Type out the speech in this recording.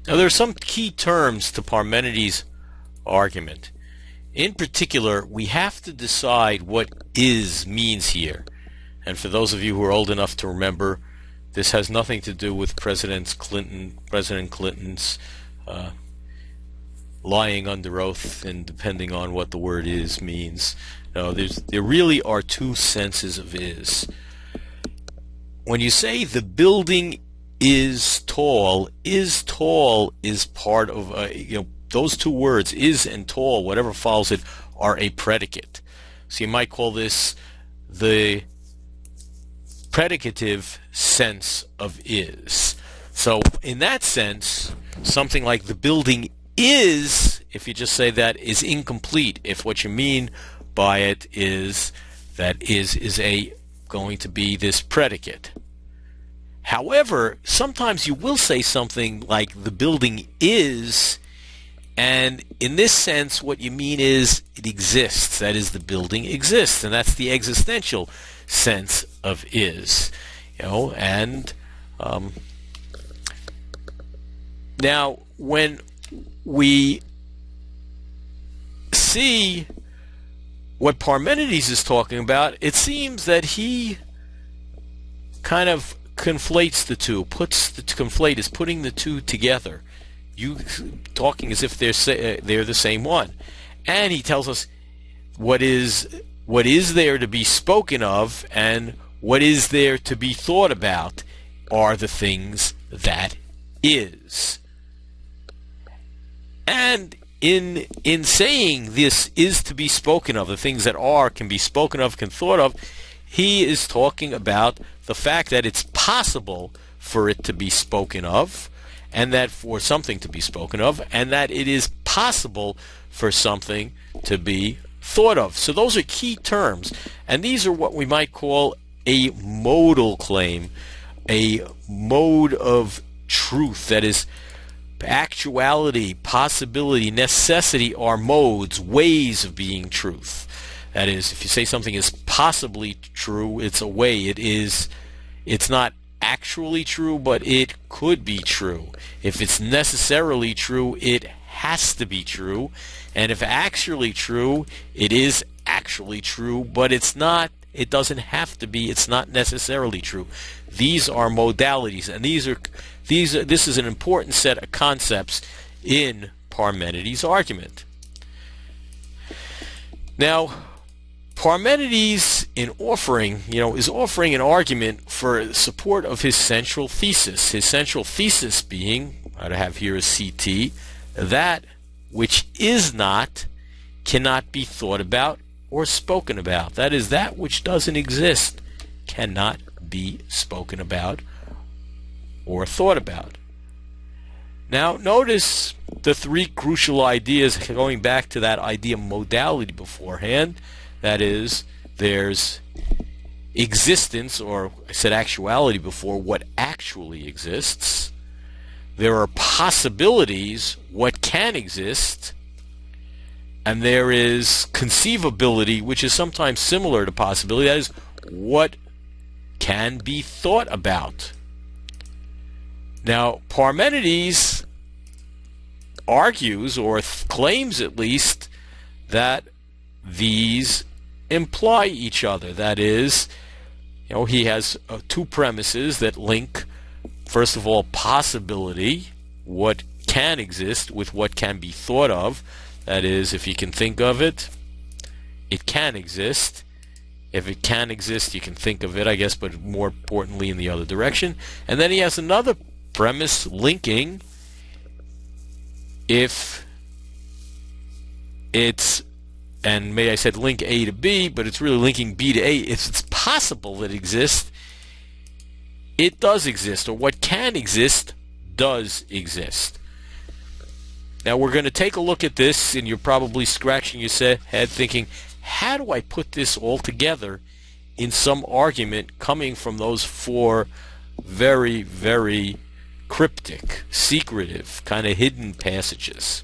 Now, there are some key terms to Parmenides' argument. In particular, we have to decide what is means here. And for those of you who are old enough to remember, this has nothing to do with President Clinton's lying under oath and depending on what the word is means. No, there really are two senses of is. When you say the building is tall is part of those two words, is and tall, whatever follows it, are a predicate. So you might call this the predicative sense of is. So in that sense, something like the building is, if you just say that, is incomplete if what you mean by it is that is going to be this predicate. However, sometimes you will say something like the building is, and in this sense what you mean is it exists. That is, the building exists, and that's the existential sense of is. Now when we see what Parmenides is talking about, it seems that he kind of conflates the two. Conflate is putting the two together. You talking as if they're the same one, and he tells us what is there to be spoken of and what is there to be thought about are the things that is. And in saying this is to be spoken of, the things that are can be spoken of, can thought of, he is talking about the fact that it's possible for it to be spoken of, and that for something to be spoken of, and that it is possible for something to be thought of. So those are key terms, and these are what we might call a modal claim, a mode of truth. That is, actuality, possibility, necessity are modes, ways of being truth. That is, if you say something is possibly true, it's a way. It's not actually true, but it could be true. If it's necessarily true, it has to be true. And if actually true, it is actually true, but it's not. It doesn't have to be. It's not necessarily true. These are modalities, and this is an important set of concepts in Parmenides' argument. Now, Parmenides, is offering an argument for support of his central thesis. His central thesis being, what I have here is CT, that which is not cannot be thought about or spoken about. That is, that which doesn't exist cannot be spoken about or thought about. Now, notice the three crucial ideas going back to that idea of modality beforehand. That is, there's existence, or I said actuality before, what actually exists. There are possibilities, what can exist. And there is conceivability, which is sometimes similar to possibility. That is, what can be thought about. Now, Parmenides argues, or claims at least, that these imply each other. That is, he has two premises that link, first of all, possibility, what can exist, with what can be thought of. That is, if you can think of it, it can exist. If it can exist, you can think of it, I guess, but more importantly in the other direction. And then he has another premise linking, if it's, and may I said link A to B, but it's really linking B to A. If it's possible that it exists, it does exist, or what can exist does exist. Now we're going to take a look at this, and you're probably scratching your head thinking, how do I put this all together in some argument coming from those four very, very cryptic, secretive, kind of hidden passages?